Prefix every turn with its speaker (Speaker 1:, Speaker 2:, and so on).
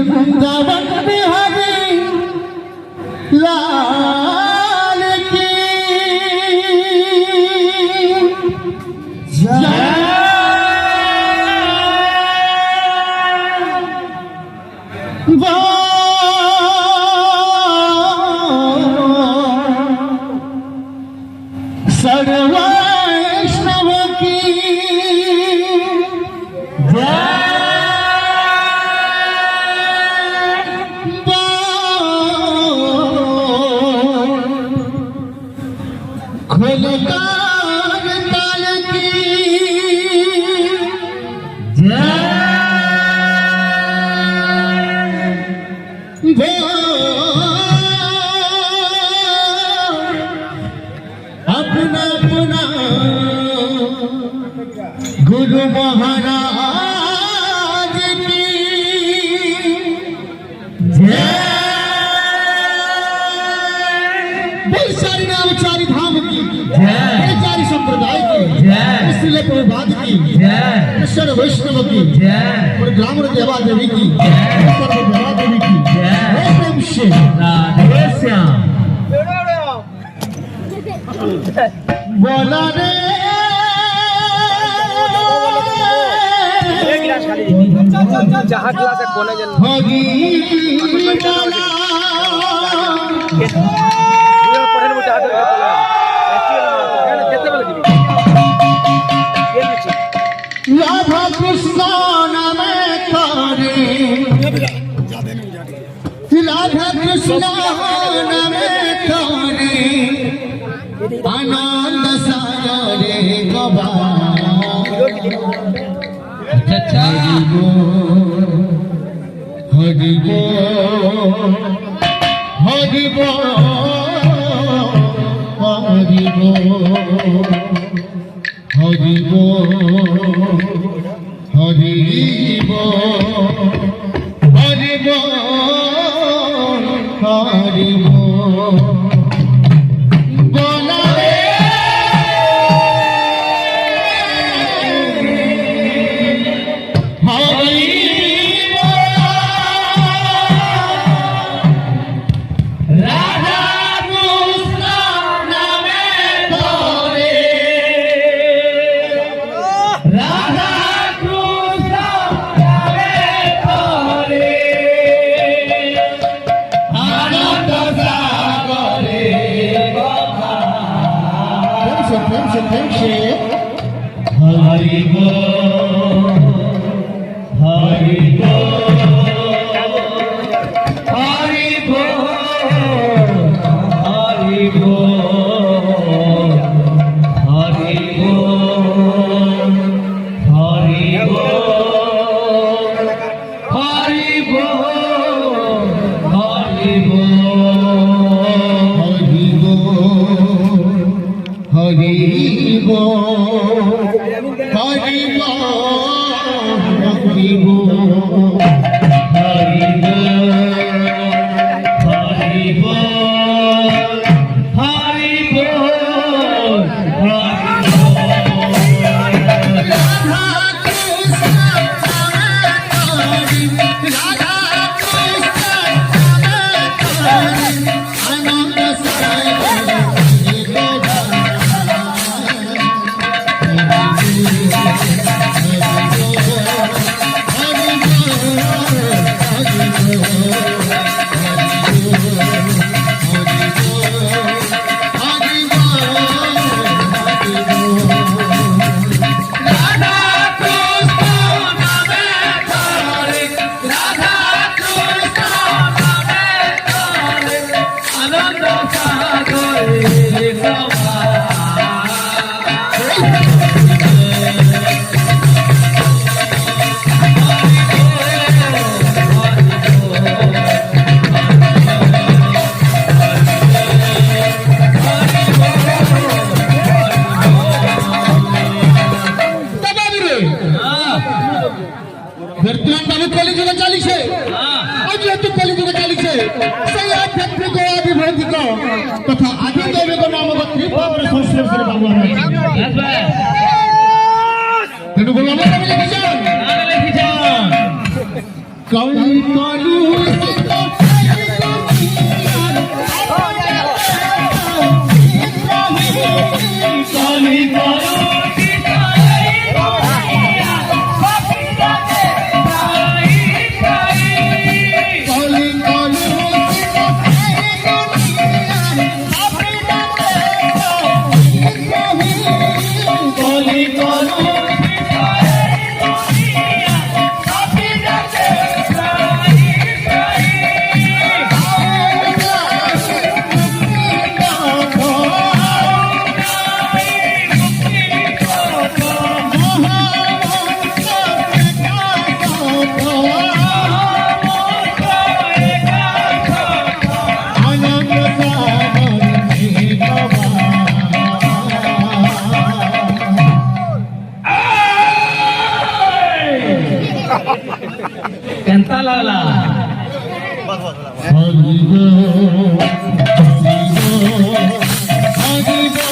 Speaker 1: वृंदावन बिहारी लाल की सर्वैष्णव की खुलकार ताल की अपना अपना गुरु महाराज की सारी नाम चारी धाम की चारी संप्रदाय की इसलिए प्रभात की कृष्ण वैष्णव की और ग्रामीण देवा देवी की देवा देवी की प्रेम से राधे श्याम बोला रे
Speaker 2: चाहा क्लास है कोने जन
Speaker 1: होगी राधा कृष्ण नाम करे राधा कृष्ण नाम करे आनंद सारे गवा हरि बोल हरि बोल हरि बोल हरि बोल हरि बोल हरि बोल हरि बोल बोला रे हरि राधा कृष्ण नाम करे राधा कृष्ण नाम करे आनंद सागरे प्रेम से हरि बोल हरि बोल हरि बोल हरि बोल हरि बोल हरि बोल हरि बोल हरि बोल हरि बोल हरि बोल हरि तथा आदि देवी को नाम को त्रिपावर संस्कृत से भगवान तेनु को नाम लिखी जान कवि कालू
Speaker 2: केंता लागला
Speaker 1: हरि गो हरि गो